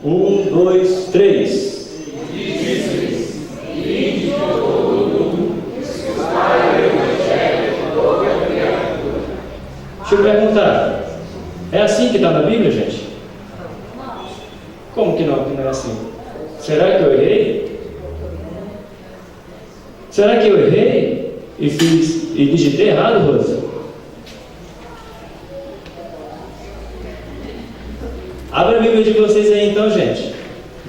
Um, dois, três. Deixa eu perguntar, é assim que está na Bíblia, gente? Como que não é assim? Será que eu errei? Será que eu errei e digitei errado, Rosa? Abra a Bíblia de vocês aí então, gente.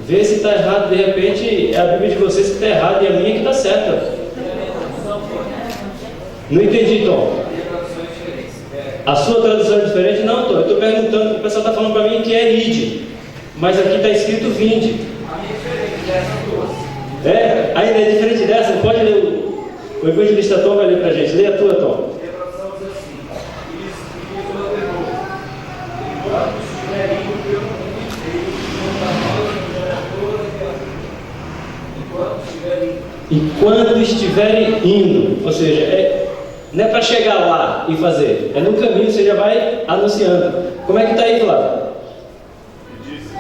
Vê se está errado, de repente é a Bíblia de vocês que está errada e a minha que está certa. Não entendi, Tom. A sua tradução é diferente? Não, Tom. Eu estou perguntando, o pessoal está falando para mim que é ide, mas aqui está escrito vinde. É? Ainda é diferente dessa? Pode ler o evangelista Tom vai ler para a gente. Lê a tua, Tom. Enquanto estiverem indo, ou seja, não é para chegar lá e fazer, é no caminho, você já vai anunciando. Como é que está aí, Flávio? E disse: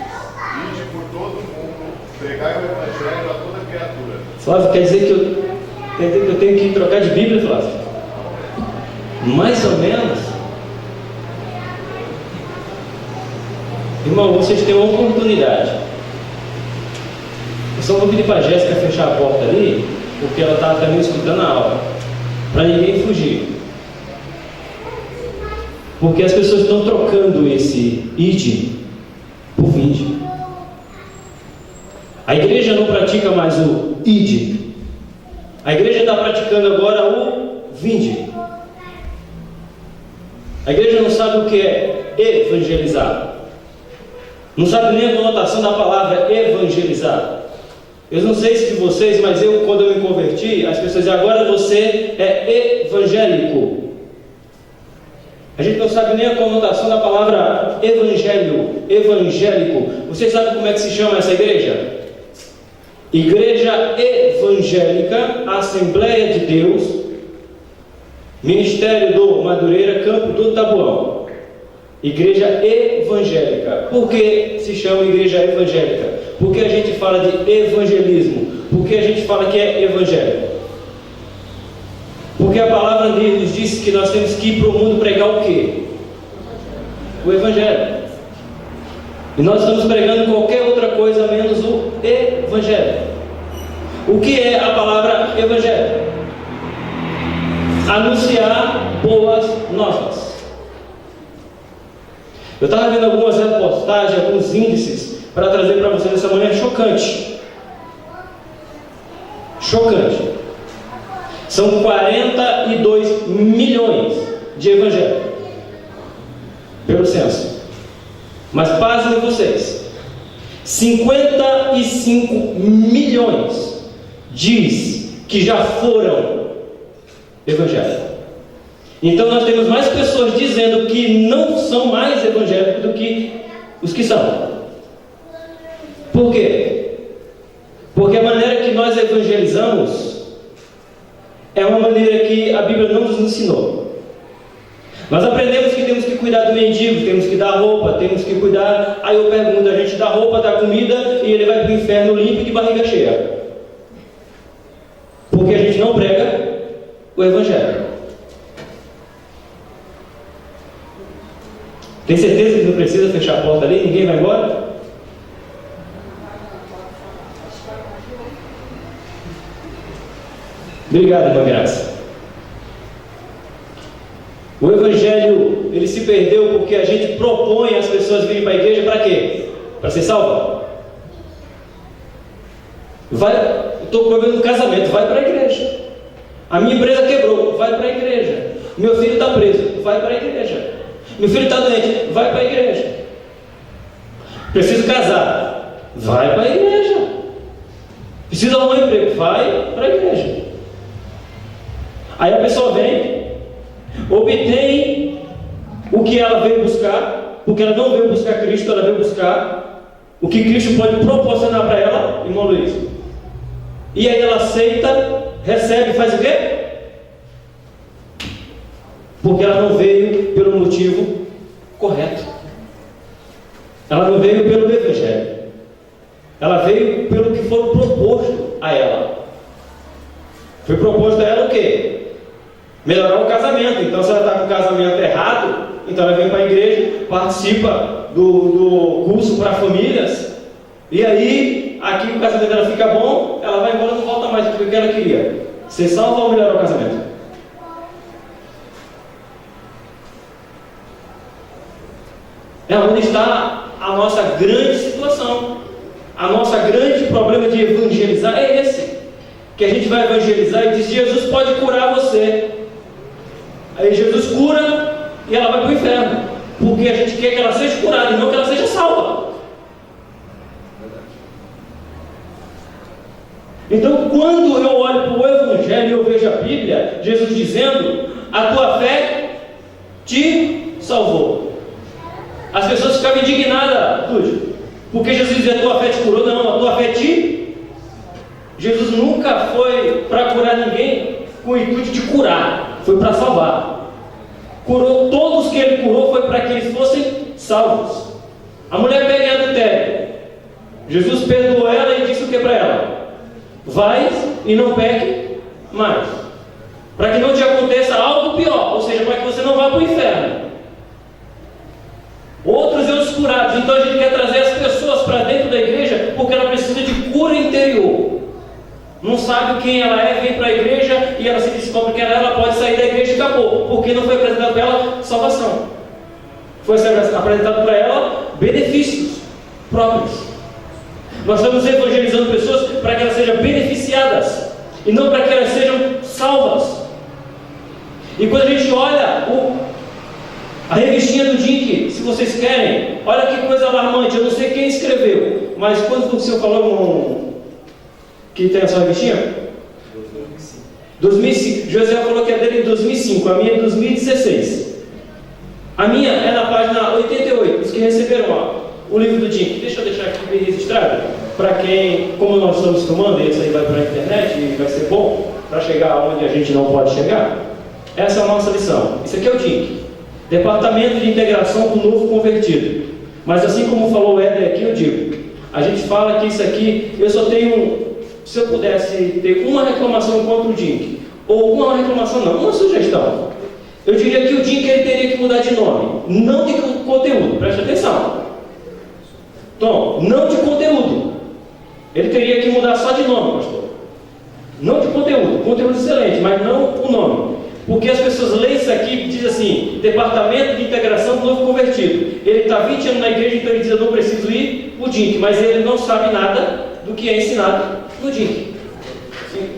ide por todo mundo, pregai o evangelho a toda criatura. Flávio, quer dizer que eu tenho que trocar de Bíblia, Flávio? Mais ou menos. Irmão, vocês têm uma oportunidade. Eu só vou pedir para a Jéssica fechar a porta ali, porque ela está também escutando a aula, para ninguém fugir. Porque as pessoas estão trocando esse ide por vinde. A igreja não pratica mais o ide. A igreja está praticando agora o vinde. A igreja não sabe o que é evangelizar. Não sabe nem a conotação da palavra evangelizar. Eu não sei se de vocês, mas quando eu me converti, as pessoas dizem, agora você é evangélico. A gente não sabe nem a conotação da palavra evangelho, evangélico. Vocês sabem como é que se chama essa igreja? Igreja Evangélica, Assembleia de Deus, Ministério do Madureira, Campo do Taboão. Igreja Evangélica. Por que se chama Igreja Evangélica? Porque a gente fala de evangelismo. Porque a gente fala que é evangelho. Porque a palavra nos diz que nós temos que ir para o mundo pregar o quê? O evangelho. E nós estamos pregando qualquer outra coisa menos o evangelho. O que é a palavra evangelho? Anunciar boas novas. Eu estava vendo algumas reportagens, alguns índices para trazer para vocês essa manhã. Chocante. Chocante. São 42 milhões de evangélicos pelo censo. Mas pasmem vocês, 55 milhões diz que já foram evangélicos. Então nós temos mais pessoas dizendo que não são mais evangélicos do que os que são. Por quê? Porque a maneira que nós evangelizamos é uma maneira que a Bíblia não nos ensinou. Nós aprendemos que temos que cuidar do mendigo, temos que dar roupa, temos que cuidar. Aí eu pergunto, a gente dá roupa, dá comida e ele vai para o inferno limpo e de barriga cheia. Porque a gente não prega o evangelho. Tem certeza que não precisa fechar a porta ali? Ninguém vai embora? Obrigado, irmã Graça. O evangelho, ele se perdeu porque a gente propõe as pessoas virem para a igreja para quê? Para ser salva? Estou com problema no casamento, vai para a igreja. A minha empresa quebrou, vai para a igreja. Meu filho está preso, vai para a igreja. Meu filho está doente, vai para a igreja. Preciso casar, vai para a igreja. Preciso arrumar um emprego, vai para a igreja. Aí a pessoa vem, obtém o que ela veio buscar, porque ela não veio buscar Cristo, ela veio buscar o que Cristo pode proporcionar para ela, irmão Luiz. E aí ela aceita, recebe, faz o quê? Porque ela não veio pelo motivo correto. Ela não veio pelo evangelho. Ela veio pelo que foi proposto a ela. Foi proposto a ela o quê? Melhorar o casamento. Então, se ela está com o casamento errado, então ela vem para a igreja, participa do curso para famílias, e aí, aqui o casamento dela fica bom, ela vai embora e não volta mais porque o que ela queria. Ser salva ou melhorar o casamento? É onde está a nossa grande situação. A nossa grande problema de evangelizar é esse. Que a gente vai evangelizar e diz: Jesus pode curar você. Aí Jesus cura e ela vai para o inferno. Porque a gente quer que ela seja curada e não que ela seja salva. Então, quando eu olho para o Evangelho e eu vejo a Bíblia, Jesus dizendo: a tua fé te salvou. As pessoas ficavam indignadas, Túlio, porque Jesus dizia: a tua fé te curou. Não, a tua fé te... Jesus nunca foi para curar ninguém com o intuito de curar, foi para salvar. Curou todos que ele curou, foi para que eles fossem salvos. A mulher pega em adultério, Jesus perdoou ela e disse o que para ela? Vai e não peque mais, para que não te aconteça algo pior, ou seja, para que você não vá para o inferno. Outros e outros curados. Então a gente quer trazer as pessoas para dentro da igreja porque ela precisa de cura interior. Não sabe quem ela é, vem para a igreja e ela se descobre quem ela pode sair da igreja e acabou, porque não foi apresentado para ela salvação. Foi apresentado para ela benefícios próprios. Nós estamos evangelizando pessoas para que elas sejam beneficiadas e não para que elas sejam salvas. E quando a gente olha a revistinha do Dink, se vocês querem, olha que coisa alarmante. Eu não sei quem escreveu, mas quando o senhor falou que tem essa revistinha? 2005. José falou que é dele em 2005, a minha é em 2016. A minha é na página 88, os que receberam o livro do Dink. Deixa eu deixar aqui bem registrado, para quem, como nós estamos filmando, isso aí vai para a internet e vai ser bom, para chegar onde a gente não pode chegar. Essa é a nossa lição. Isso aqui é o Dink. Departamento de Integração do Novo Convertido. Mas assim como falou o Éder aqui, eu digo, a gente fala que isso aqui, eu só tenho, se eu pudesse ter uma reclamação contra o Dink, ou uma reclamação não, uma sugestão, eu diria que o Dink ele teria que mudar de nome, não de conteúdo, preste atenção. Então, não de conteúdo, ele teria que mudar só de nome, pastor. Não de conteúdo excelente, mas não o nome. Porque as pessoas leem isso aqui e dizem assim: Departamento de Integração do Novo Convertido. Ele está 20 anos na igreja, então ele diz: eu não preciso ir para o Dink, mas ele não sabe nada do que é ensinado no Dink.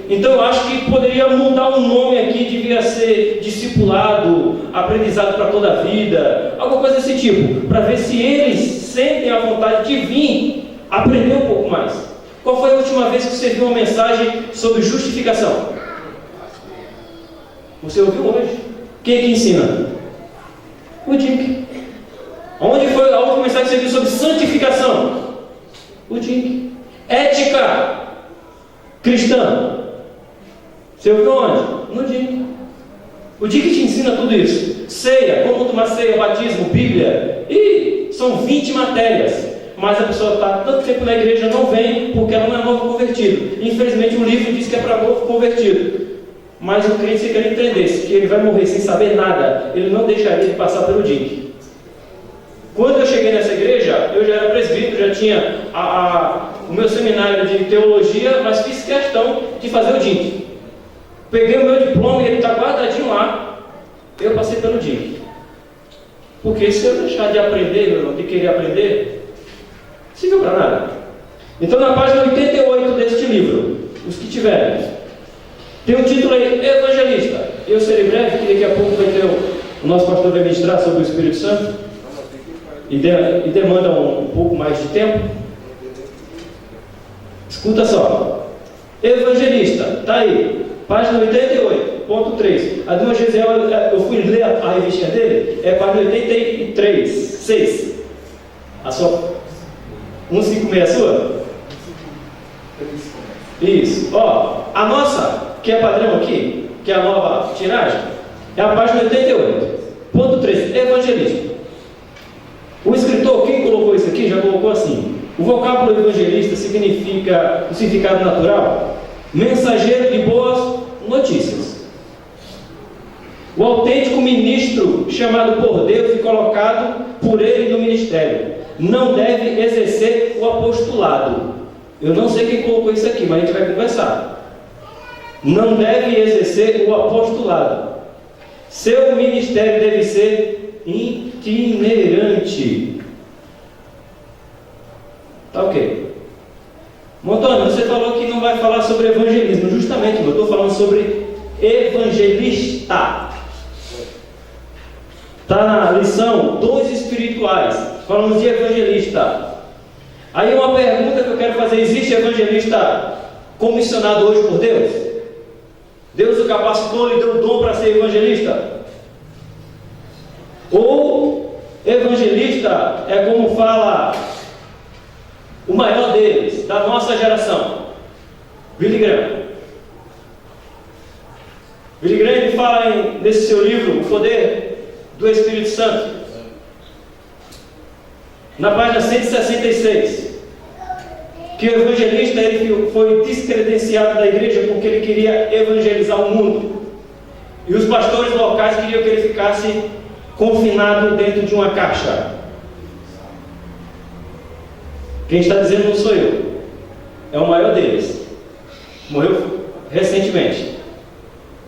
Então eu acho que poderia mudar o nome aqui, devia ser discipulado, aprendizado para toda a vida, alguma coisa desse tipo, para ver se eles sentem a vontade de vir aprender um pouco mais. Qual foi a última vez que você viu uma mensagem sobre justificação? Você ouviu hoje? Quem é que ensina? O Dink. Onde foi a última mensagem que você viu sobre santificação? O Dink. Ética cristã. Você ouviu onde? No Dink. O Dink te ensina tudo isso. Ceia, como tomar ceia, batismo, Bíblia. E são 20 matérias. Mas a pessoa está tanto tempo na igreja, não vem porque ela não é novo convertido. Infelizmente o livro diz que é para novo convertido. Mas o crente, se ele entendesse que ele vai morrer sem saber nada, ele não deixaria de passar pelo Dink. Quando eu cheguei nessa igreja, eu já era presbítero, já tinha o meu seminário de teologia, mas fiz questão de fazer o Dink. Peguei o meu diploma e ele está guardadinho lá. Eu passei pelo Dink. Porque se eu deixar de aprender, meu irmão, de querer aprender, não serviu para nada. Então, na página 88 deste livro, os que tiverem, tem um título aí: Evangelista. Eu serei breve, que daqui a pouco vai ter o nosso pastor vai ministrar sobre o Espírito Santo e demanda um pouco mais de tempo. Escuta só: Evangelista, está aí, página 88, ponto 3. A do Gesiel, eu fui ler a revistinha dele, é página 83, 6. A sua 156 a sua? Isso. Ó, a nossa, que é padrão aqui, que é a nova tiragem, é a página 88, ponto 3, Evangelista. O escritor, quem colocou isso aqui, já colocou assim: O vocábulo evangelista significa, o significado natural, mensageiro de boas notícias. O autêntico ministro chamado por Deus e colocado por Ele no ministério não deve exercer o apostolado. Eu não sei quem colocou isso aqui, mas a gente vai conversar. Não deve exercer o apostolado. Seu ministério deve ser itinerante. Tá ok. Montônio, você falou que não vai falar sobre evangelismo. Justamente, eu estou falando sobre evangelista. Está na lição dons espirituais. Falamos de evangelista. Aí uma pergunta que eu quero fazer: existe evangelista comissionado hoje por Deus? Deus o capacitou, lhe deu o dom para ser evangelista? Ou evangelista é como fala o maior deles, da nossa geração, Billy Graham. Billy Graham ele fala nesse seu livro, O Poder do Espírito Santo, na página 166, que o evangelista ele foi descredenciado da igreja porque ele queria evangelizar o mundo, e os pastores locais queriam que ele ficasse confinado dentro de uma caixa. Quem está dizendo não sou eu, é o maior deles, morreu recentemente.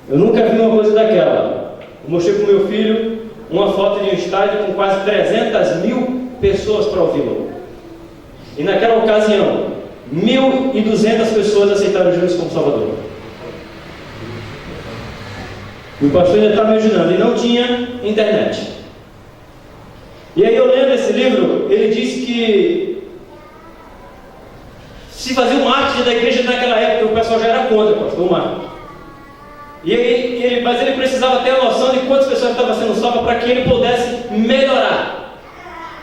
Eu nunca vi uma coisa daquela. Eu mostrei para o meu filho uma foto de um estádio com quase 300.000 pessoas para ouvi-lo, e naquela ocasião 1.200 pessoas aceitaram Jesus como Salvador. E o pastor ainda está me ajudando, e não tinha internet. E aí eu lendo esse livro, ele disse que se fazia um marketing da igreja naquela época, o pessoal já era contra, pastor, o marketing. E aí, mas ele precisava ter a noção de quantas pessoas estavam sendo salvas para que ele pudesse melhorar.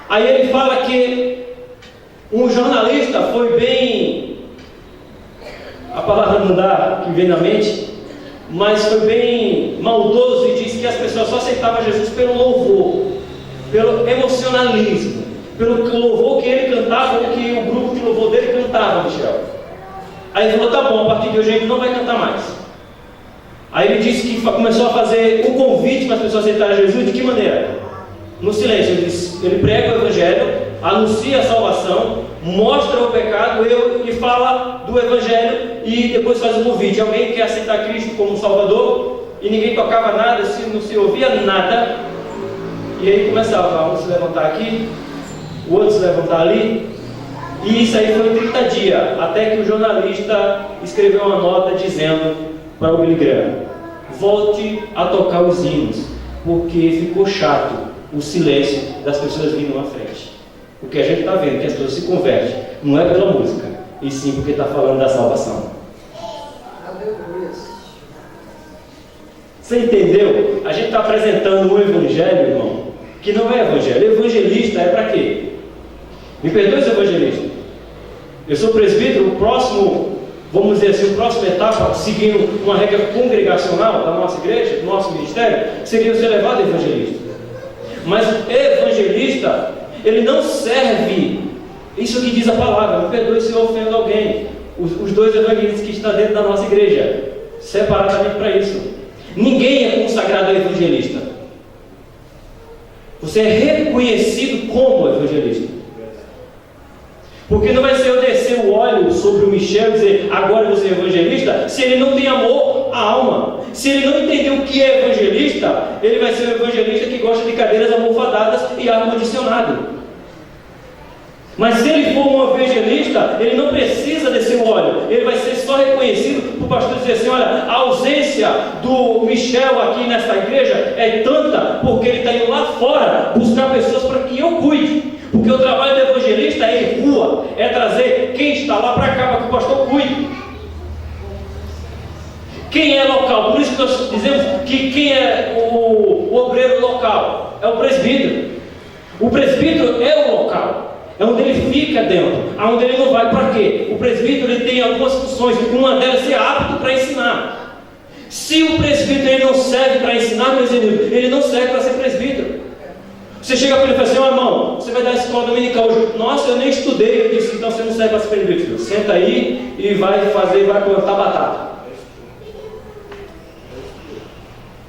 Aí ele fala que um jornalista foi bem, a palavra não dá, que vem na mente, mas foi bem maldoso e disse que as pessoas só aceitavam Jesus pelo louvor, pelo emocionalismo, pelo louvor que ele cantava, ou que o grupo de louvor dele cantava, Michel. Aí ele falou: tá bom, a partir de hoje a gente não vai cantar mais. Aí ele disse que começou a fazer um convite para as pessoas aceitarem Jesus. De que maneira? No silêncio. Ele prega o evangelho, anuncia a salvação, mostra o pecado e fala do evangelho, e depois faz um convite. Alguém quer aceitar Cristo como Salvador? E ninguém tocava nada, não se ouvia nada. E aí começava um se levantar aqui, o outro se levantar ali. E isso aí foi 30 dias, até que o jornalista escreveu uma nota dizendo para o Billy Graham: volte a tocar os hinos, porque ficou chato o silêncio das pessoas vindo à frente. O que a gente está vendo, que as pessoas se convertem, não é pela música, e sim porque está falando da salvação. Você entendeu? A gente está apresentando um evangelho, irmão, que não é evangelho. Evangelista é para quê? Me perdoe, evangelista. Eu sou presbítero, o próximo, vamos dizer assim, a próxima etapa, seguindo uma regra congregacional da nossa igreja, do nosso ministério, seria ser levado a evangelista. Mas o evangelista, ele não serve, isso que diz a palavra, me perdoe se eu ofendo alguém, os dois evangelistas que estão dentro da nossa igreja, separadamente para isso. Ninguém é consagrado a evangelista. Você é reconhecido como evangelista. Porque não vai ser eu descer o óleo sobre o Michel e dizer: agora você é evangelista, se ele não tem amor à alma. Se ele não entender o que é evangelista, ele vai ser um evangelista que gosta de cadeiras almofadadas e ar-condicionado. Mas se ele for um evangelista, ele não precisa descer o óleo. Ele vai ser só reconhecido para o pastor dizer assim: olha, a ausência do Michel aqui nesta igreja é tanta porque ele está indo lá fora buscar pessoas para que eu cuide. Porque o trabalho do evangelista é ir rua, é trazer quem está lá para cá, para que o pastor cuide. Quem é local? Por isso que nós dizemos que quem é o obreiro local? É o presbítero. O presbítero é o local, é onde ele fica dentro, aonde ele não vai. Para quê? O presbítero ele tem algumas funções, uma delas é ser apto para ensinar. Se o presbítero ele não serve para ensinar, meus irmãos, ele não serve para ser presbítero. Você chega para ele e fala assim: ó, irmão, você vai dar escola dominical hoje. Nossa, eu nem estudei. Eu disse, então você não serve para ser presbítero. Senta aí e vai plantar batata.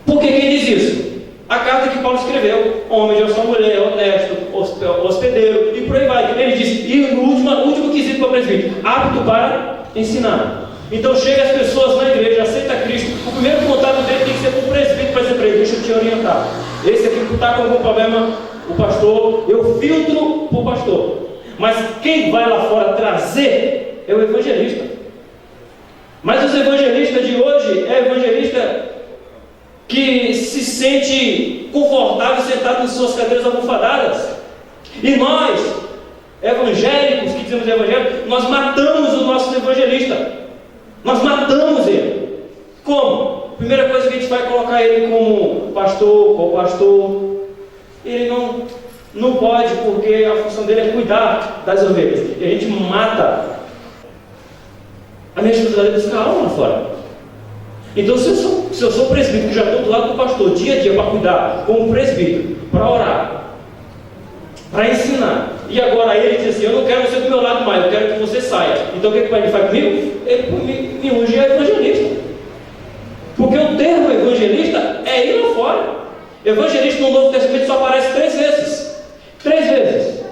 Por que quem diz isso? A carta que Paulo escreveu, homem de oração, mulher, honesto, hospedeiro, e por aí vai. Ele diz, e o último quesito para o presbítero, apto para ensinar. Então chega as pessoas na igreja, aceita Cristo, o primeiro contato dele tem que ser com o presbítero para dizer para ele, deixa eu te orientar. Esse aqui que está com algum problema, o pastor, eu filtro para o pastor. Mas quem vai lá fora trazer é o evangelista. Mas os evangelistas de hoje é evangelista que se sente confortável sentado em suas cadeiras almofadadas. E nós, evangélicos, que dizemos evangélicos, nós matamos o nosso evangelista. Nós matamos ele. Como? Primeira coisa que a gente vai colocar ele como pastor, co-pastor. Ele não pode, porque a função dele é cuidar das ovelhas. E a gente mata a minha responsabilidade de buscar a alma lá fora. Então, se eu sou presbítero, que já estou do lado do pastor, dia a dia, para cuidar, como presbítero, para orar, para ensinar, e agora ele diz assim, eu não quero você do meu lado mais, eu quero que você saia. Então o que ele faz comigo? Ele me unge a evangelista. Porque o termo evangelista é ir lá fora. Evangelista no Novo Testamento só aparece 3 vezes. 3 vezes.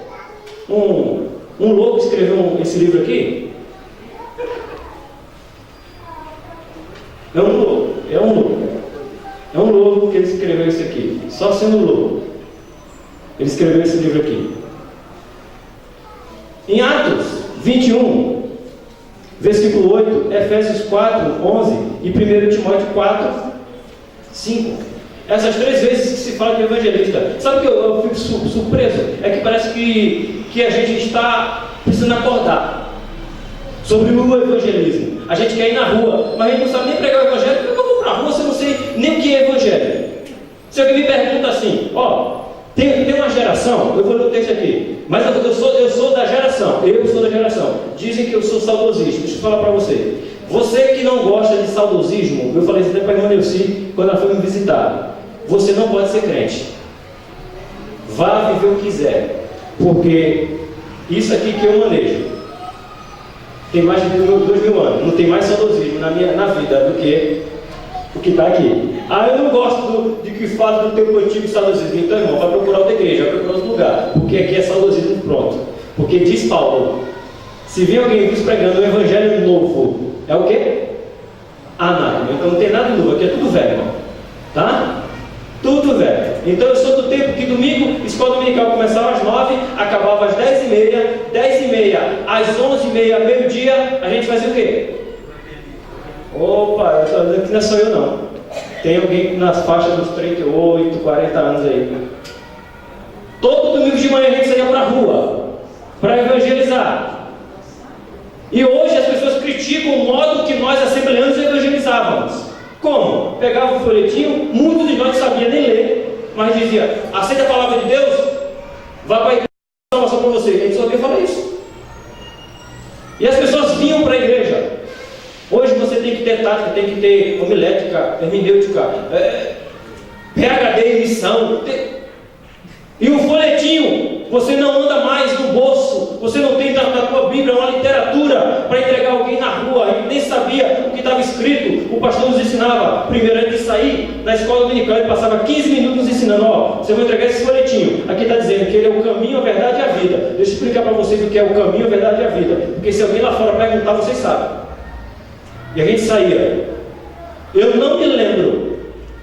Um louco escreveu esse livro aqui. É um louco que ele escreveu isso aqui. Só sendo louco. Ele escreveu esse livro aqui. Em Atos 21, versículo 8, Efésios 4, 11 e 1 Timóteo 4, 5. Essas 3 vezes que se fala de evangelista. Sabe o que eu fico surpreso? É que parece que a gente está precisando acordar sobre o evangelismo. A gente quer ir na rua, mas a gente não sabe nem pregar o evangelho. Como é que eu vou para a rua se eu não sei nem o que é evangelho? Se alguém me pergunta assim, tem uma geração, eu vou ler o texto aqui, mas eu sou da geração, dizem que eu sou saudosista. Deixa eu falar para você. Você que não gosta de saudosismo, eu falei isso até para a irmã Neuci quando ela foi me visitar, você não pode ser crente. Vá viver o que quiser, porque isso aqui que eu manejo tem mais de 2.000 anos, não tem mais saudosismo na vida do que o que está aqui. Eu não gosto de que fala do teu antigo saudosismo. Então, irmão, vai procurar outra igreja, vai procurar outro lugar, porque aqui é saudosismo pronto. Porque diz Paulo, se vir alguém nos pregando o evangelho novo, é o quê? Nada. Então não tem nada novo, aqui é tudo velho, irmão. Tá? Tudo velho. Então eu sou do tempo que domingo, escola dominical começava às 9, acabava às 10h30, 10h30 às 11h30, meio-dia, a gente fazia o quê? Opa, eu estou dizendo que não é só eu não. Tem alguém nas faixas dos 38, 40 anos aí. Todo domingo de manhã a gente saía para a rua para evangelizar. E hoje as pessoas criticam o modo que nós assembleanos evangelizávamos. Como? Pegava o folhetinho, muitos de nós não sabiam nem ler, mas dizia, aceita a palavra de Deus, vá para a igreja, salvação para você. A gente só ouvia falar isso. E as pessoas vinham para a igreja. Hoje você tem que ter tática, tem que ter homilética, hermenêutica, PhD em missão. E o folhetinho, você não anda mais no bolso, você não tem na tua Bíblia uma literatura para entregar alguém na rua, e nem sabia o que estava escrito. O pastor nos ensinava, primeiro antes de sair da escola dominical, ele passava 15 minutos nos ensinando, você vai entregar esse folhetinho, aqui está dizendo que ele é o caminho, a verdade e a vida. Deixa eu explicar para vocês o que é o caminho, a verdade e a vida, porque se alguém lá fora perguntar, vocês sabem. E a gente saía. Eu não me lembro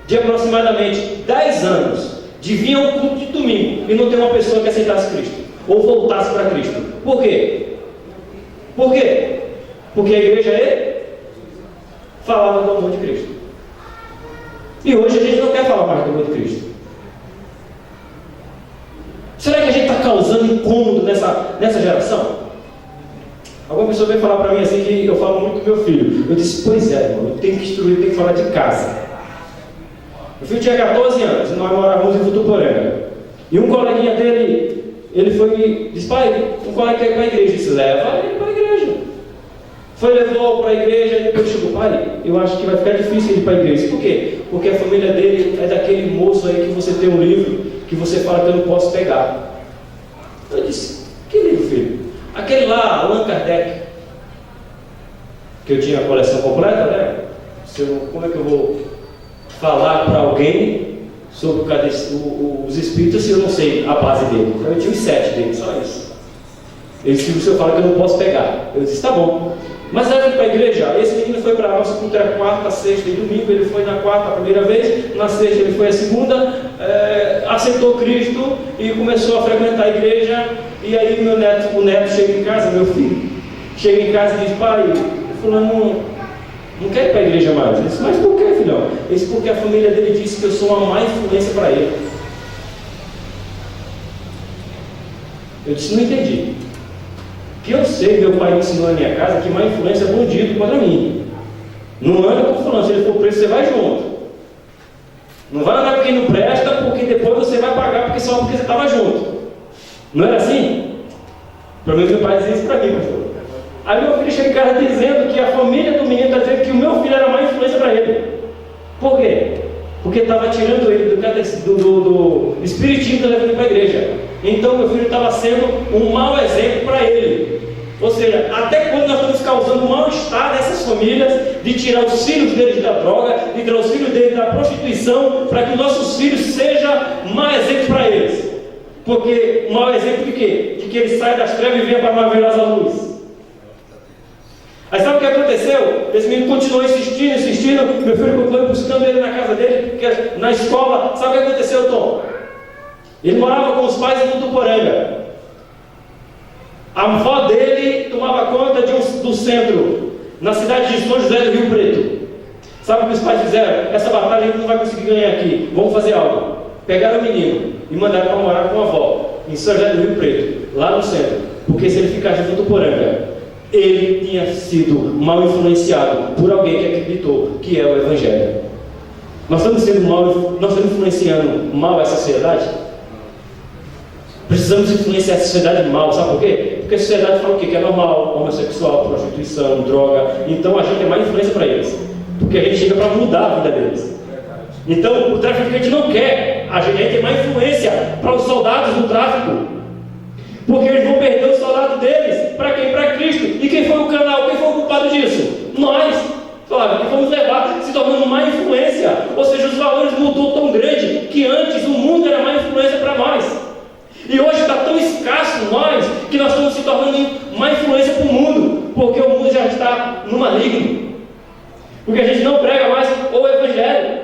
de aproximadamente 10 anos de vir a um culto de domingo e não ter uma pessoa que aceitasse Cristo ou voltasse para Cristo. Por quê? Por quê? Porque a igreja falava do amor de Cristo. E hoje a gente não quer falar mais do amor de Cristo. Será que a gente está causando incômodo nessa geração? Alguma pessoa veio falar para mim assim que eu falo muito com meu filho. Eu disse, pois é, irmão, eu tenho que instruir, eu tenho que falar de casa. Meu filho tinha 14 anos, nós morávamos em Votuporanga. E um coleguinha dele, ele foi, disse, pai, um colega quer ir para a igreja. Eu disse, leva ele para a igreja. Levou para a igreja, e depois chegou, pai, eu acho que vai ficar difícil ele ir para a igreja. Por quê? Porque a família dele é daquele moço aí que você tem um livro, que você fala que eu não posso pegar. Eu disse, que livro, filho? Aquele lá, Allan Kardec, que eu tinha a coleção completa, né? Como é que eu vou falar para alguém sobre os espíritos se eu não sei a base dele? Então eu tinha os 7 dele, só isso. Ele disse, o senhor fala que eu não posso pegar. Eu disse, tá bom. Mas leva ele para a igreja. Esse menino foi para a nossa culto, era quarta, sexta e domingo. Ele foi na quarta a primeira vez, na sexta ele foi a segunda, aceitou Cristo e começou a frequentar a igreja. E aí o neto chega em casa, meu filho, chega em casa e diz, pai, fulano não quer ir para a igreja mais. Ele disse, mas por que, filhão? Ele disse, porque a família dele disse que eu sou uma má influência para ele. Eu disse, não entendi. Que eu sei, meu pai me ensinou na minha casa que má influência é bandido contra mim. Não anda com fulano, se ele for preso, você vai junto. Não vai andar com quem não presta, porque depois você vai pagar porque só porque você estava junto. Não era assim? Pelo menos meu pai dizia isso para mim, pastor. Aí meu filho chega em casa dizendo que a família do menino está dizendo que o meu filho era má influência para ele. Por quê? Porque estava tirando ele do espiritismo e levando ele para a igreja. Então meu filho estava sendo um mau exemplo para ele. Ou seja, até quando nós estamos causando mal-estar nessas famílias, de tirar os filhos deles da droga, de tirar os filhos deles da prostituição, para que os nossos filhos sejam mau exemplo para eles. Porque mau exemplo de quê? De que eles saem das trevas e venham para maravilhosa luz. Aí sabe o que aconteceu? Esse menino continuou insistindo, meu filho continuou buscando ele na casa dele, na escola. Sabe o que aconteceu, Tom? Ele morava com os pais em Tuporanga. A avó dele tomava conta do centro, na cidade de São José do Rio Preto. Sabe o que os pais fizeram? Essa batalha a gente não vai conseguir ganhar aqui, vamos fazer algo. Pegaram o menino e mandaram para morar com a avó, em São José do Rio Preto, lá no centro. Porque se ele ficasse em Tuporanga, ele tinha sido mal influenciado por alguém que acreditou que é o Evangelho. Nós estamos influenciando mal essa sociedade? Precisamos influenciar a sociedade mal, sabe por quê? Porque a sociedade fala o quê? Que é normal, homossexual, prostituição, droga. Então a gente é má influência para eles, porque a gente chega para mudar a vida deles. Então o traficante não quer, a gente é má influência para os soldados do tráfico, porque eles vão perder o salário deles. Para quem? Para Cristo. E quem foi o canal? Quem foi o culpado disso? Nós. Claro, que vamos levar, se tornando má influência. Ou seja, os valores mudou tão grande que antes o mundo era má influência para nós. E hoje está tão escasso nós que nós estamos se tornando má influência para o mundo, porque o mundo já está no maligno. Porque a gente não prega mais o Evangelho.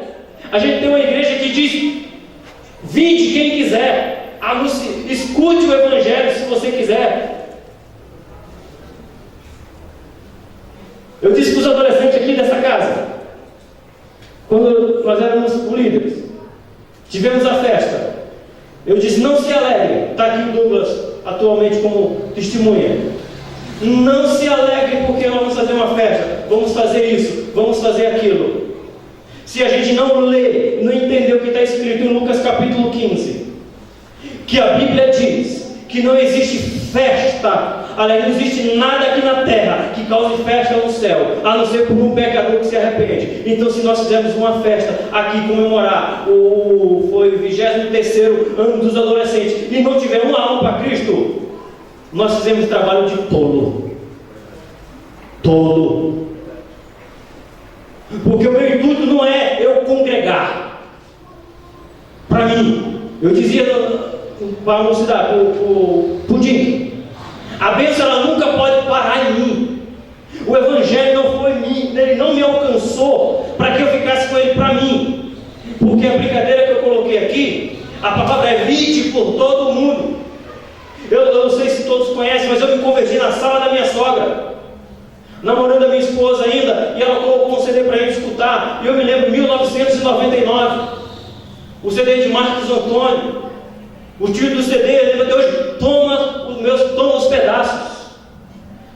A gente tem uma igreja que diz: vinde quem quiser, escute o Evangelho se você quiser. Eu disse para os adolescentes aqui dessa casa, quando nós éramos líderes, tivemos a festa. Eu disse: não se alegrem. Está aqui o Douglas atualmente como testemunha. Não se alegrem porque nós vamos fazer uma festa, vamos fazer isso, vamos fazer aquilo. Se a gente não lê, não entender o que está escrito em Lucas capítulo 15, que a Bíblia diz que não existe festa, aliás, não existe nada aqui na terra que cause festa no céu, a não ser por um pecador que se arrepende. Então, se nós fizermos uma festa aqui, comemorar foi o 23º ano dos adolescentes, e não tiver uma alma para Cristo, nós fizemos trabalho de tolo. Porque o meu intuito não é eu congregar. Para mim, eu dizia para a mocidade, o Pudim, a bênção ela nunca pode parar em mim. O Evangelho não foi em mim, ele não me alcançou para que eu ficasse com ele para mim. Porque a brincadeira que eu coloquei aqui, a palavra é vinde por todo mundo. Eu não sei se todos conhecem, mas eu me converti na sala da minha sogra, namorando a minha esposa ainda, e ela colocou um CD para a gente escutar, e eu me lembro, 1999, o CD de Marcos Antônio, o título do CD, eu lembro até hoje, toma os pedaços.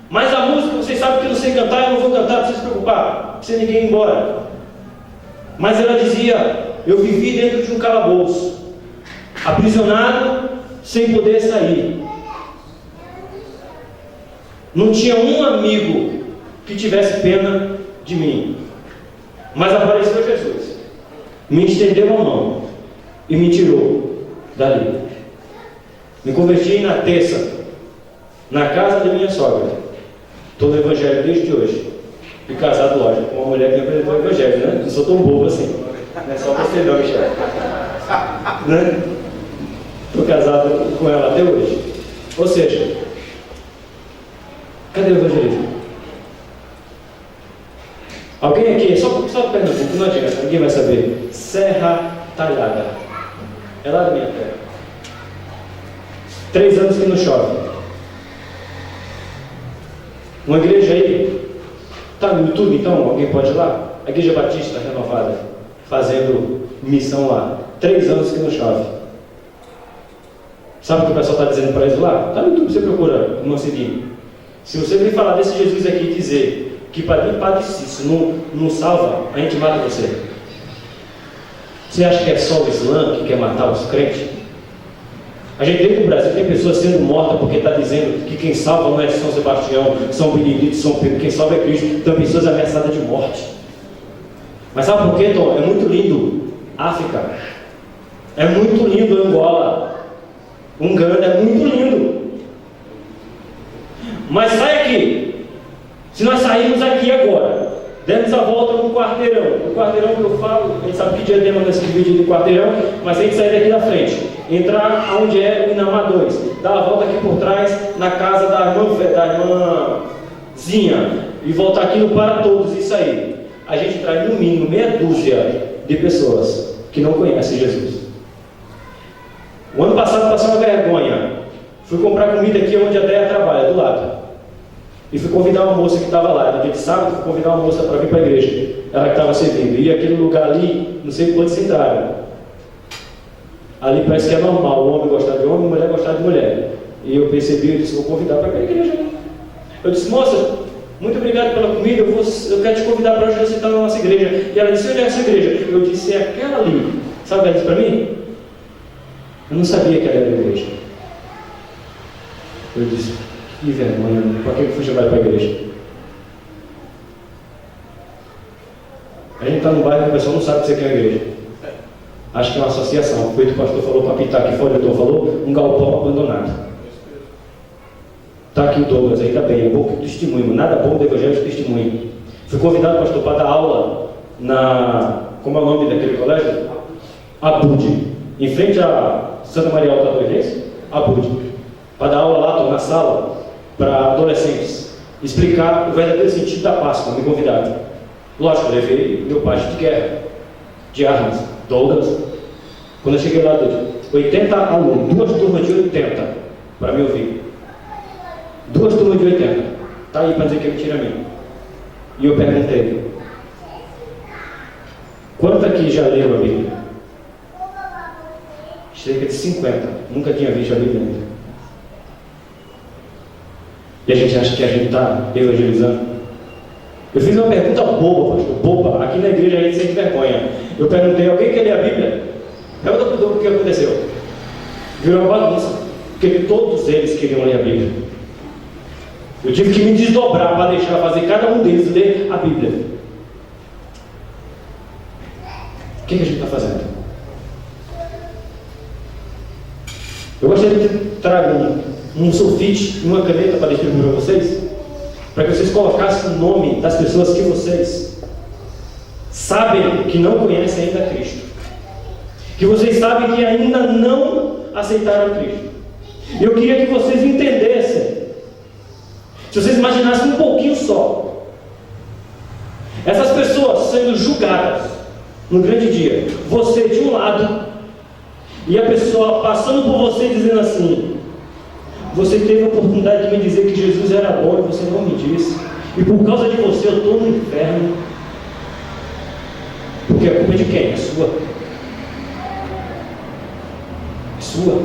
Mas a música, vocês sabem que eu não sei cantar, eu não vou cantar, não precisa se preocupar, não precisa ninguém ir embora. Mas ela dizia: eu vivi dentro de um calabouço, aprisionado, sem poder sair. Não tinha um amigo que tivesse pena de mim. Mas apareceu Jesus, me estendeu a mão e me tirou dali. Me converti na terça, na casa da minha sogra. Estou no Evangelho desde hoje. E casado, lógico, com uma mulher que me apresentou o Evangelho, né? Não sou tão bobo assim. Não é só você não, Michel. Né? Estou casado com ela até hoje. Ou seja, cadê o evangelismo? Alguém aqui, só Pernambuco, não adianta, ninguém vai saber. Serra Talhada. É lá da minha terra. 3 anos que não chove. Uma igreja aí, está no YouTube, então alguém pode ir lá? A Igreja Batista Renovada, fazendo missão lá. 3 anos que não chove. Sabe o que o pessoal está dizendo para eles lá? Está no YouTube, você procura, irmão Cidinho. Se você vir falar desse Jesus aqui e dizer que Padre Cício não salva, a gente mata você. Você acha que é só o Islã que quer matar os crentes? A gente dentro do Brasil tem pessoas sendo mortas porque está dizendo que quem salva não é São Sebastião, São Benedito, São Pedro, quem salva é Cristo. Então pessoas ameaçadas de morte. Mas sabe por quê, Tom? É muito lindo África. É muito lindo Angola. Uganda é muito lindo. Mas sai aqui. Se nós sairmos aqui agora, demos a volta no quarteirão. O quarteirão que eu falo, a gente sabe que dia tema nesse vídeo do quarteirão, mas tem que sair daqui da frente. Entrar onde é o Inamá 2. Dar a volta aqui por trás, na casa da irmãzinha. E voltar aqui no Para Todos e sair. A gente traz no mínimo meia dúzia de pessoas que não conhecem Jesus. O ano passado passei uma vergonha. Fui comprar comida aqui onde a Déia trabalha, do lado. E fui convidar uma moça que estava lá. No dia de sábado, fui convidar uma moça para vir para a igreja. Ela que estava servindo. E aquele lugar ali, não sei quantos entraram. Ali parece que é normal o homem gostar de homem e a mulher gostar de mulher. E eu percebi, eu disse, vou convidar para a igreja. Eu disse, moça, muito obrigado pela comida, eu quero te convidar para hoje você estar na nossa igreja. E ela disse, onde é essa igreja? Eu disse, é aquela ali. Sabe o que ela disse para mim? Eu não sabia que ela era da igreja. Eu disse, que vergonha, para que eu fui chamado para a igreja? A gente está no bairro e o pessoal não sabe que você quer a igreja. Acho que é uma associação. Foi o que o pastor falou para pintar aqui fora, o doutor falou, um galpão abandonado. Está aqui o Douglas, ainda bem, é bom que testemunho, nada bom do evangelho de testemunho. Fui convidado, pastor, para dar aula como é o nome daquele colégio? Abud, em frente a Santa Maria Alta do Irense, Abud, para dar aula lá, na sala, para adolescentes, explicar o verdadeiro sentido da Páscoa, me convidado. Lógico, eu levei meu pai de guerra, de armas, Douglas. Quando eu cheguei lá, 80 alunos, 2 turmas de 80, para me ouvir. 2 turmas de 80. Está aí para dizer que é mentira minha. E eu perguntei, quantos aqui já leram a Bíblia? Cerca de 50. Nunca tinha visto a Bíblia ainda. E a gente acha que a gente está evangelizando. Eu fiz uma pergunta boba, pastor, boba. Aqui na igreja a gente sente vergonha. Eu perguntei, alguém quer ler a Bíblia? Pergunta para o que aconteceu. Virou uma bagunça. Porque todos eles queriam ler a Bíblia. Eu tive que me desdobrar para deixar fazer cada um deles ler a Bíblia. O que a gente está fazendo? Eu gostaria de trazer um sulfite e uma caneta para distribuir para vocês, para que vocês colocassem o nome das pessoas que vocês sabem que não conhecem ainda Cristo, que vocês sabem que ainda não aceitaram Cristo. Eu queria que vocês entendessem, se vocês imaginassem um pouquinho só, essas pessoas sendo julgadas no grande dia, você de um lado, e a pessoa passando por você dizendo assim, você teve a oportunidade de me dizer que Jesus era bom e você não me disse, e por causa de você eu estou no inferno. Porque a culpa é de quem? É sua. É sua.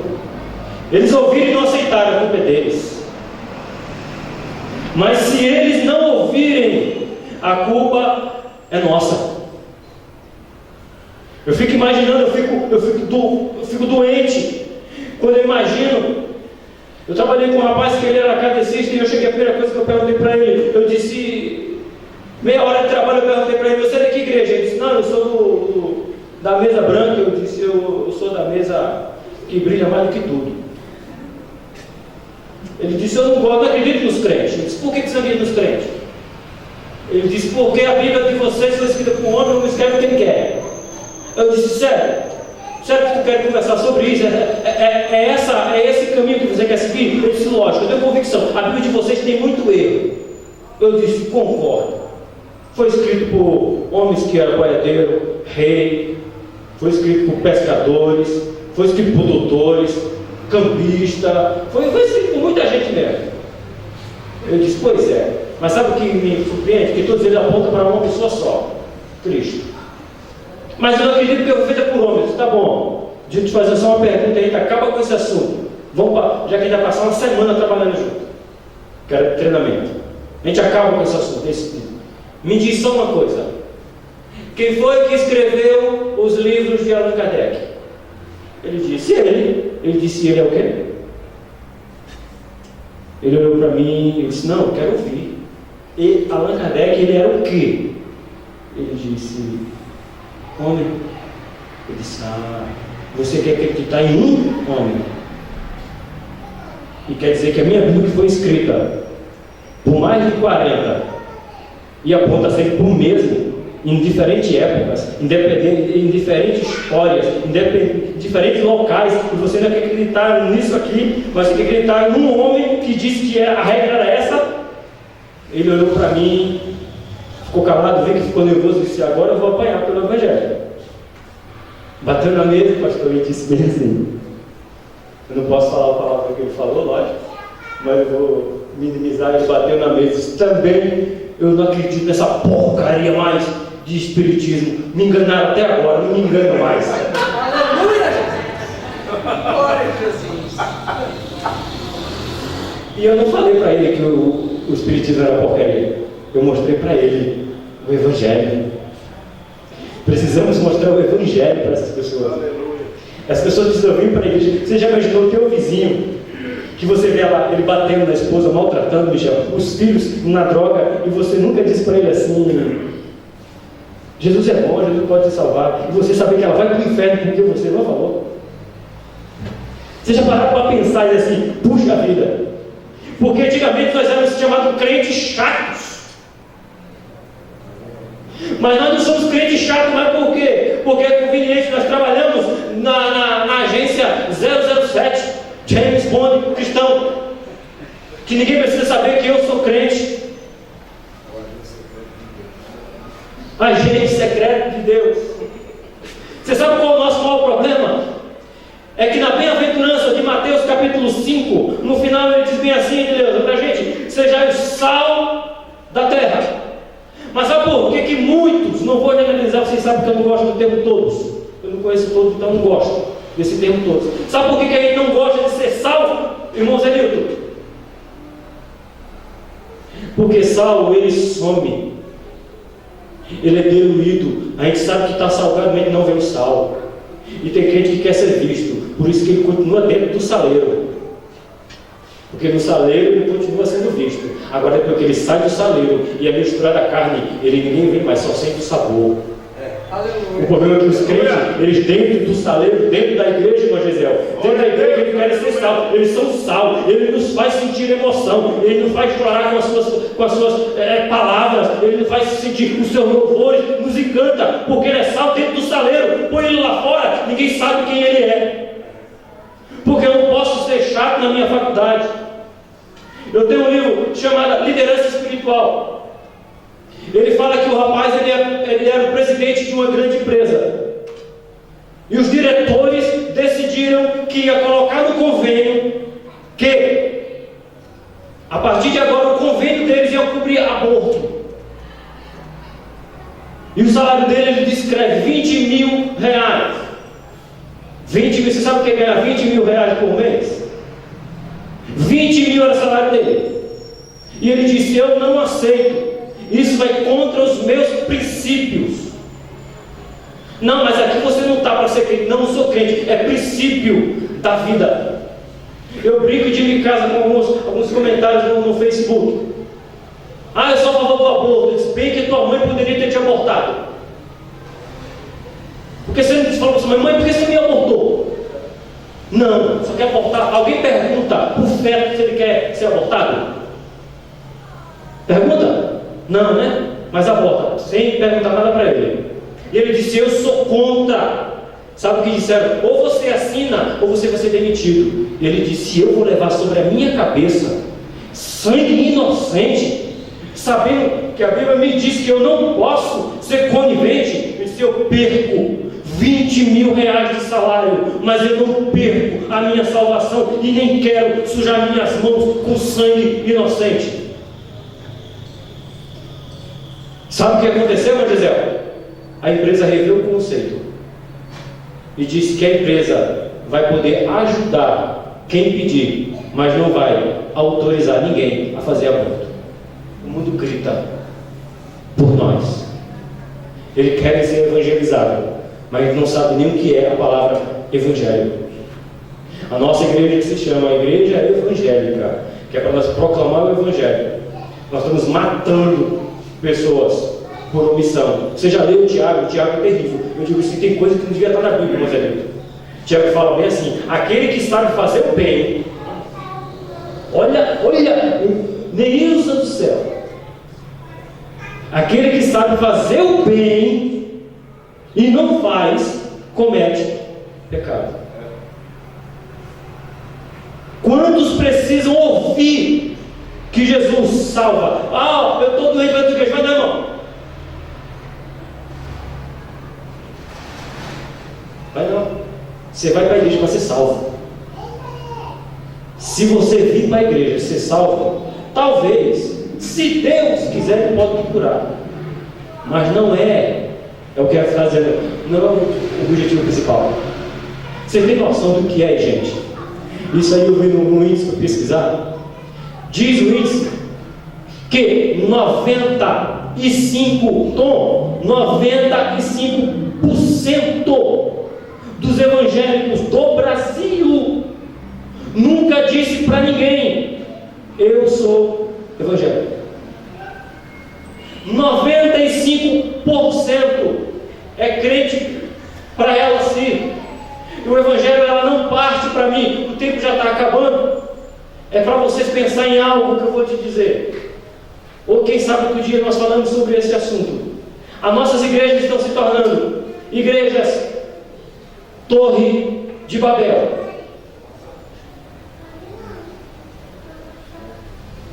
Eles ouviram e não aceitaram, a culpa é deles. Mas se eles não ouvirem, a culpa é nossa. Eu fico imaginando, eu fico doente quando eu imagino. Eu trabalhei com um rapaz que ele era cadecista e eu cheguei, a primeira coisa que eu perguntei para ele, eu disse, meia hora de trabalho, eu perguntei para ele, você é de que igreja? Ele disse, não, eu sou da mesa branca. Eu disse, eu sou da mesa que brilha mais do que tudo. Ele disse, eu não acredito nos crentes. Eu disse, por que você não acredita nos crentes? Ele disse, porque a Bíblia de vocês foi escrita por um homem, não escreve o que ele quer. Eu disse, sério que tu quer conversar sobre isso? É esse caminho que você quer seguir? Ele disse, lógico, eu tenho convicção, a Bíblia de vocês tem muito erro. Eu disse, concordo. Foi escrito por homens que eram boiadeiro, rei, foi escrito por pescadores, foi escrito por doutores, cambista, foi escrito por muita gente mesmo. Eu disse, pois é, mas sabe o que me surpreende? Que todos eles apontam para uma pessoa só, Cristo. Mas eu não acredito que foi feita por homens. Eu disse, tá bom, deixa eu te fazer só uma pergunta aí, acaba com esse assunto. Já que a gente vai passar uma semana trabalhando junto, que era treinamento. A gente acaba com esse assunto, esse tipo. Me diz só uma coisa. Quem foi que escreveu os livros de Allan Kardec? Ele disse, ele. Ele disse, ele é o quê? Ele olhou para mim e disse, não, eu quero ouvir. E Allan Kardec, ele era o quê? Ele disse, homem. Eu disse, você quer acreditar em um homem? E quer dizer que a minha Bíblia que foi escrita por mais de 40 e aponta sempre para o mesmo, em diferentes épocas, em diferentes histórias, em diferentes locais, e você não quer acreditar nisso aqui, mas você quer acreditar num homem que disse que a regra era essa. Ele olhou para mim, ficou calado, viu que ficou nervoso e disse, agora eu vou apanhar pelo Evangelho. Bateu na mesa, o pastor me disse bem assim, eu não posso falar a palavra que ele falou, lógico, mas eu vou minimizar. Ele bateu na mesa e disse, também eu não acredito nessa porcaria mais de espiritismo. Me enganaram até agora, não me engano mais. Aleluia! Glória a Jesus! E eu não falei para ele que o espiritismo era porcaria. Eu mostrei para ele o Evangelho. Precisamos mostrar o Evangelho para essas pessoas. As pessoas precisam vir para a igreja. Você já imaginou o teu vizinho, que você vê lá, ele batendo na esposa, maltratando, Michel, os filhos na droga, e você nunca disse para ele assim, Jesus é bom, Jesus pode te salvar, e você saber que ela vai para o inferno porque você não falou? Você já parou para pensar e assim, puxa vida, porque antigamente nós éramos chamados crentes chatos, mas nós não somos crentes chatos, mas por quê? Porque é conveniente, nós trabalhamos na agência 007, James Bond, cristão, que ninguém precisa saber que eu sou crente. Agente secreto de Deus. Você sabe qual é o nosso maior problema? É que na bem-aventurança de Mateus capítulo 5, no final ele diz bem assim, Deus, para a gente, seja o sal da terra. Mas sabe por que muitos, não vou generalizar, vocês sabem que eu não gosto do termo todos, eu não conheço todos, então não gosto desse termo todos. Sabe por que a gente não gosta de ser sal, irmão Zé Nilton? Porque sal, ele some, ele é diluído, a gente sabe que está salgado, mas não vê o sal, e tem crente que quer ser visto, por isso que ele continua dentro do saleiro, porque no saleiro ele continua sendo visto. Agora depois que ele sai do saleiro e é misturado a carne, ele ninguém vê mais, só sente o sabor. O problema é que os crentes, eles dentro do saleiro, dentro da igreja, irmão Gesiel, dentro da igreja eles querem ser sal, eles são sal, ele nos faz sentir emoção, ele nos faz chorar com as suas palavras, ele nos faz sentir os seus louvores, nos encanta, porque ele é sal dentro do saleiro. Põe ele lá fora, ninguém sabe quem ele é, porque eu não posso ser chato na minha faculdade. Eu tenho um livro chamado Liderança Espiritual. Ele fala que o rapaz ele era o presidente de uma grande empresa, e os diretores decidiram que ia colocar no convênio que a partir de agora o convênio deles ia cobrir aborto, e o salário dele ele descreve 20 mil reais. 20 mil, você sabe o que é ganhar 20 mil reais por mês? 20 mil era o salário dele, e ele disse, eu não aceito, isso vai contra os meus princípios. Não, mas aqui você não está para ser crente. Não, sou crente, é princípio da vida. Eu brinco de ir em casa com alguns comentários no Facebook. Eu sou a favor do aborto. Eu disse, bem que tua mãe poderia ter te abortado. Porque você não falou para sua mãe, por que você me abortou? Não, só quer abortar. Alguém pergunta pro feto se ele quer ser abortado? Pergunta? Não, né? Mas aborta, sem perguntar nada para ele. E ele disse: eu sou contra. Sabe o que disseram? Ou você assina, ou você vai ser demitido. E ele disse: eu vou levar sobre a minha cabeça sangue inocente, sabendo que a Bíblia me diz que eu não posso ser conivente. E se eu perco 20 mil reais de salário, mas eu não perco a minha salvação e nem quero sujar minhas mãos com sangue inocente. Sabe o que aconteceu, Gisele? A empresa reviu o conceito e disse que a empresa vai poder ajudar quem pedir, mas não vai autorizar ninguém a fazer aborto. O mundo grita por nós. Ele quer ser evangelizado, mas não sabe nem o que é a palavra evangelho. A nossa igreja, que se chama Igreja Evangélica, que é para nós proclamar o evangelho, nós estamos matando pessoas por omissão. Você já leu o Tiago? O Tiago é terrível. Eu digo assim, tem coisa que não devia estar na Bíblia, mas Tiago fala bem assim: aquele que sabe fazer o bem, olha, Neilson do céu, aquele que sabe fazer o bem e não faz, comete pecado. Quantos precisam ouvir que Jesus salva? Ah, eu estou doente, vai para a igreja. Vai não, irmão. Vai não. Você vai para a igreja para ser salvo. Se você vir para a igreja ser salvo, talvez, se Deus quiser, Ele pode te curar. Mas não é o que a frase não é o objetivo principal. Você tem noção do que é, gente? Isso aí eu vi no índice para pesquisar. Diz o índice que 95% dos evangélicos do Brasil nunca disse para ninguém: eu sou evangélico. 95% é crente para ela sim. E o evangelho, ela não parte para mim. O tempo já está acabando. É para vocês pensarem em algo que eu vou te dizer. Ou quem sabe outro dia nós falamos sobre esse assunto. As nossas igrejas estão se tornando igrejas Torre de Babel.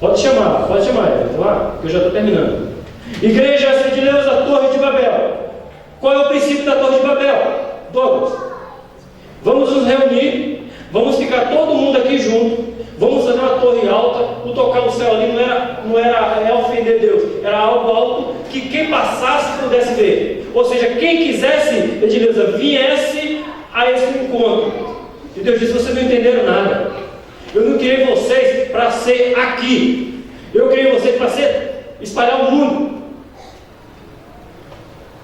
Pode chamar, tá lá? Que eu já estou terminando. Igreja Edileuza, Torre de Babel. Qual é o princípio da Torre de Babel? Douglas, vamos nos reunir, vamos ficar todo mundo aqui junto, vamos fazer uma torre alta. O tocar no céu ali não era ofender Deus, era algo alto que quem passasse pudesse ver. Ou seja, quem quisesse, Edileuza, viesse a esse encontro. E Deus disse: vocês não entenderam nada. Eu não criei vocês para ser aqui. Eu criei vocês para ser espalhar o mundo.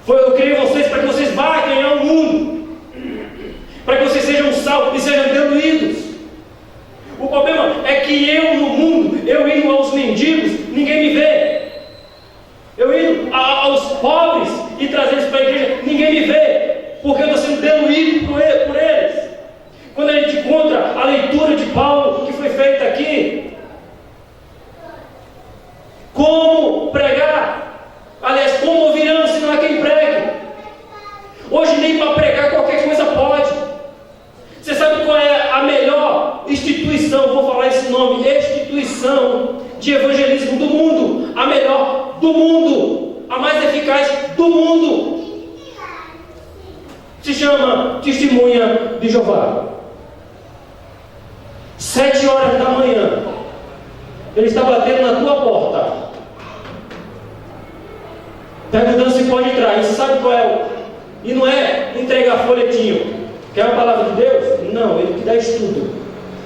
Eu criei vocês para que vocês vá ganhar o mundo, para que vocês sejam salvos e sejam diluídos. O problema é que eu no mundo, eu indo aos mendigos, ninguém me vê. Eu indo aos pobres e trazendo isso para a igreja, ninguém me vê, porque eu estou sendo diluído por eles. Quando a gente encontra a leitura de Paulo que foi feita aqui, como pregar? Aliás, como ouvirão se não há quem pregue? Hoje nem para pregar qualquer coisa pode. Você sabe qual é a melhor instituição, vou falar esse nome, instituição de evangelismo do mundo? A melhor do mundo, a mais eficaz do mundo. Se chama Testemunha de Jeová. 7 horas da manhã, ele está batendo na tua porta, perguntando se pode entrar. E sabe qual é? E não é entregar folhetinho. Quer a palavra de Deus? Não, Ele te dá estudo,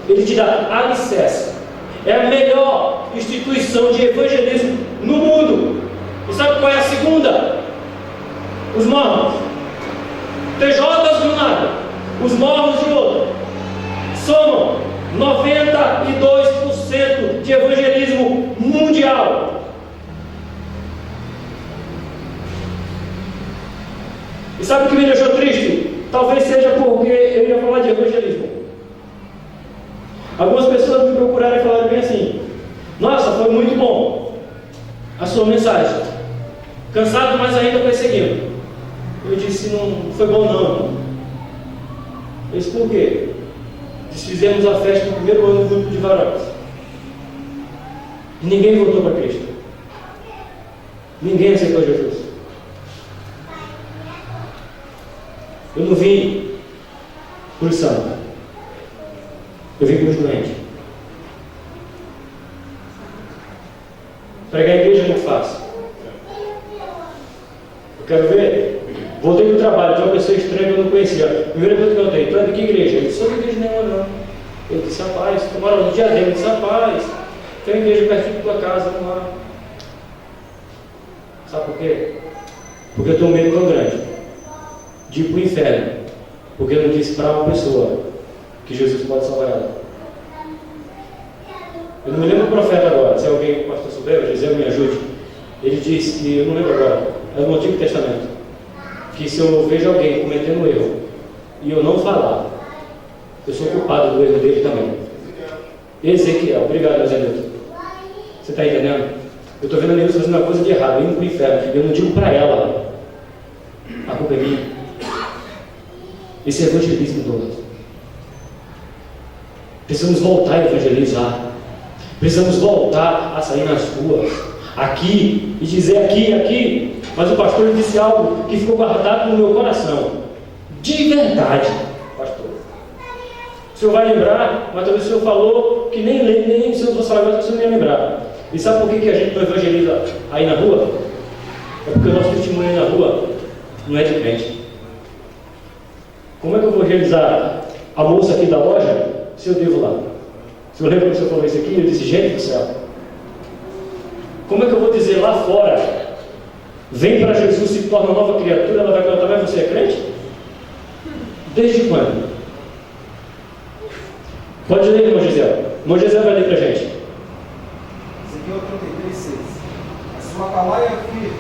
Ele te dá alicerce. É a melhor instituição de evangelismo no mundo. E sabe qual é a segunda? Os mormons. TJs de um lado, os mormons de outro. Somam 92% de evangelismo mundial. E sabe o que me deixou triste? Talvez seja porque eu ia falar de evangelismo. Algumas pessoas me procuraram e falaram bem assim: nossa, foi muito bom a sua mensagem. Cansado, mas ainda perseguindo. Eu disse: não foi bom não, irmão. Eu disse: por quê? Desfizemos a festa no primeiro ano do grupo de varões. Ninguém voltou para Cristo. Ninguém aceitou Jesus. Eu não vim por santo. Eu vim por doente. Pregar a igreja é muito fácil. Eu quero ver. Voltei do trabalho, tinha uma pessoa estranha que eu não conhecia. Primeira coisa que eu perguntei: tu é de que igreja? Ele disse: sou de igreja nenhuma não. Eu disse: rapaz, tu mora no Diadema. Ele disse: rapaz, tem uma igreja pertinho da tua casa, vamos lá. Sabe por quê? Porque eu tenho um medo tão grande de ir para o inferno, porque eu não disse para uma pessoa que Jesus pode salvar ela. Eu não me lembro do profeta agora, se alguém, o pastor souber, Gisele me ajude. Ele disse que, eu não lembro agora, é do Antigo Testamento, que se eu vejo alguém cometendo um erro e eu não falar, eu sou culpado do erro dele também. Ezequiel, obrigado, Ezequiel. Você está entendendo? Eu estou vendo a Neilson fazendo uma coisa de errado, indo para o inferno. Eu não digo para ela, a culpa é minha. Esse é evangelismo todo. Precisamos voltar a evangelizar. Precisamos voltar a sair nas ruas, aqui, e dizer aqui. Mas o pastor disse algo que ficou guardado no meu coração. De verdade, pastor. O senhor vai lembrar, mas talvez o senhor falou que nem se eu fosse falar agora, o senhor não ia lembrar. E sabe por que a gente não evangeliza aí na rua? É porque o nosso testemunho aí na rua não é de crente. Como é que eu vou evangelizar a moça aqui da loja se eu devo lá? O senhor lembra que o senhor falou isso aqui? Eu disse: gente do céu, como é que eu vou dizer lá fora: vem para Jesus, se torna nova criatura? Ela vai perguntar: mas você é crente? Desde quando? Pode ler, irmão Gisele. Irmão Gisele vai ler para a gente. Ezequiel 33:6. A sua atalaia firme.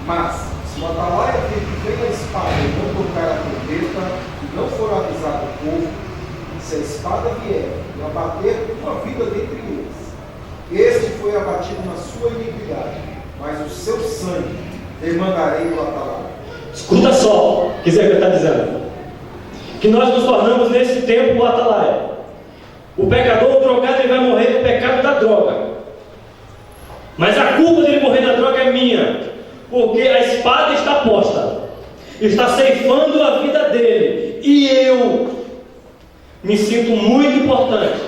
Mas, se o atalaia vir que vem a espada e não tocar a trombeta, e não for avisar o povo, se a espada vier e abater uma vida dentre eles, este foi abatido na sua iniquidade, mas o seu sangue demandarei do atalaia. Escuta só o que Ezequiel está dizendo. Que nós nos tornamos nesse tempo o atalaia. O pecador, o drogado, ele vai morrer do pecado da droga. Mas a culpa dele morrer da droga é minha, porque a espada está posta, está ceifando a vida dele, e eu me sinto muito importante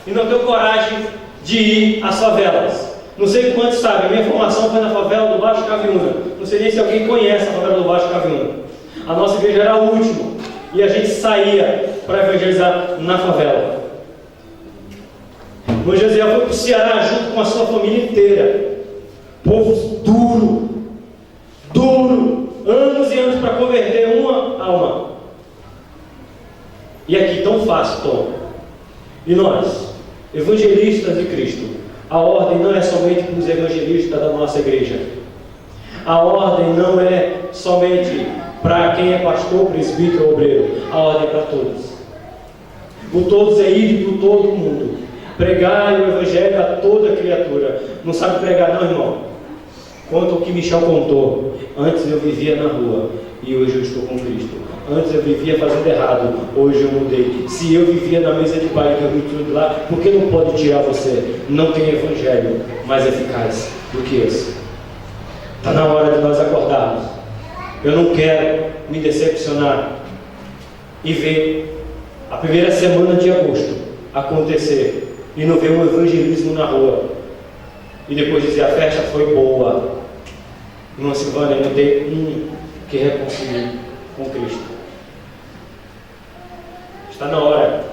e não tenho coragem de ir às favelas. Não sei quantos sabem, a minha formação foi na favela do Baixo Caviúna. Não sei nem se alguém conhece a favela do Baixo Caviúna. A nossa igreja era a última e a gente saía para evangelizar na favela. O José foi para o Ceará junto com a sua família inteira. Povo duro, anos e anos para converter uma alma. E aqui tão fácil, Tom. E nós, evangelistas de Cristo, a ordem não é somente para os evangelistas da nossa igreja. A ordem não é somente para quem é pastor, presbítero ou obreiro. A ordem é para todos. O todos é ir para todo mundo. Pregar o evangelho a toda criatura. Não sabe pregar não, irmão? Conta o que Michel contou. Antes eu vivia na rua e hoje eu estou com Cristo. Antes eu vivia fazendo errado, hoje eu mudei. Se eu vivia na mesa de pai e eu vi tudo lá, por que não pode tirar você? Não tem evangelho mais eficaz do que esse. Está na hora de nós acordarmos. Eu não quero me decepcionar e ver a primeira semana de agosto acontecer e não ver um evangelismo na rua e depois dizer: a festa foi boa, irmã Silvana, não tem um que reconcilie com Cristo. Está na hora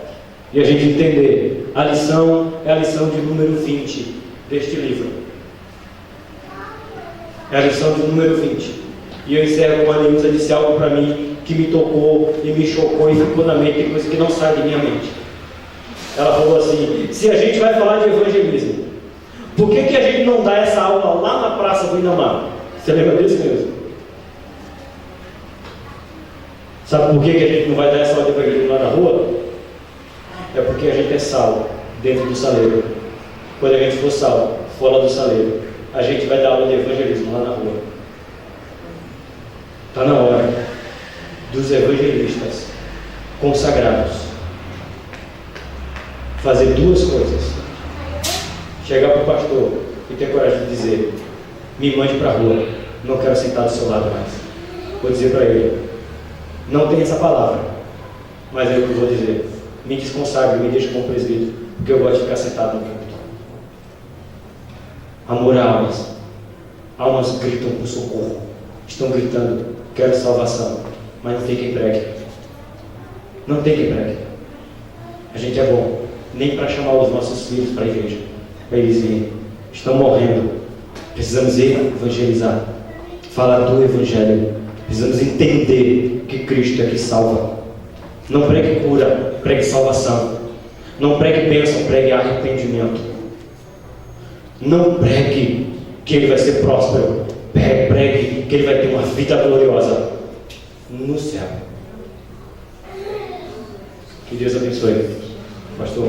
de a gente entender. A lição é a lição de número 20 deste livro. É a lição de número 20. E eu encerro com a Neuza disse algo para mim que me tocou e me chocou e ficou na mente, tem coisa que não sai da minha mente. Ela falou assim: se a gente vai falar de evangelismo, por que a gente não dá essa aula lá na Praça do Inamar? Você lembra disso mesmo? Sabe por que a gente não vai dar essa aula de evangelismo lá na rua? Porque a gente é sal dentro do saleiro. Quando a gente for sal fora do saleiro, a gente vai dar aula de evangelismo lá na rua. Está na hora dos evangelistas consagrados fazer duas coisas: chegar para o pastor e ter coragem de dizer: me mande para a rua, não quero sentar do seu lado mais. Vou dizer para ele: não tem essa palavra, mas é o que eu vou dizer: me desconsagre, me deixe como presbítero, porque eu gosto de ficar sentado no púlpito. Amor a almas. Almas gritam por socorro, estão gritando: quero salvação, mas não tem quem pregue. Não tem quem pregue. A gente é bom nem para chamar os nossos filhos para a igreja, para eles virem. Estão morrendo. Precisamos evangelizar, falar do evangelho. Precisamos entender que Cristo é que salva. Não pregue cura, pregue salvação. Não pregue bênção, pregue arrependimento. Não pregue que ele vai ser próspero, pregue que ele vai ter uma vida gloriosa no céu. Que Deus abençoe, pastor.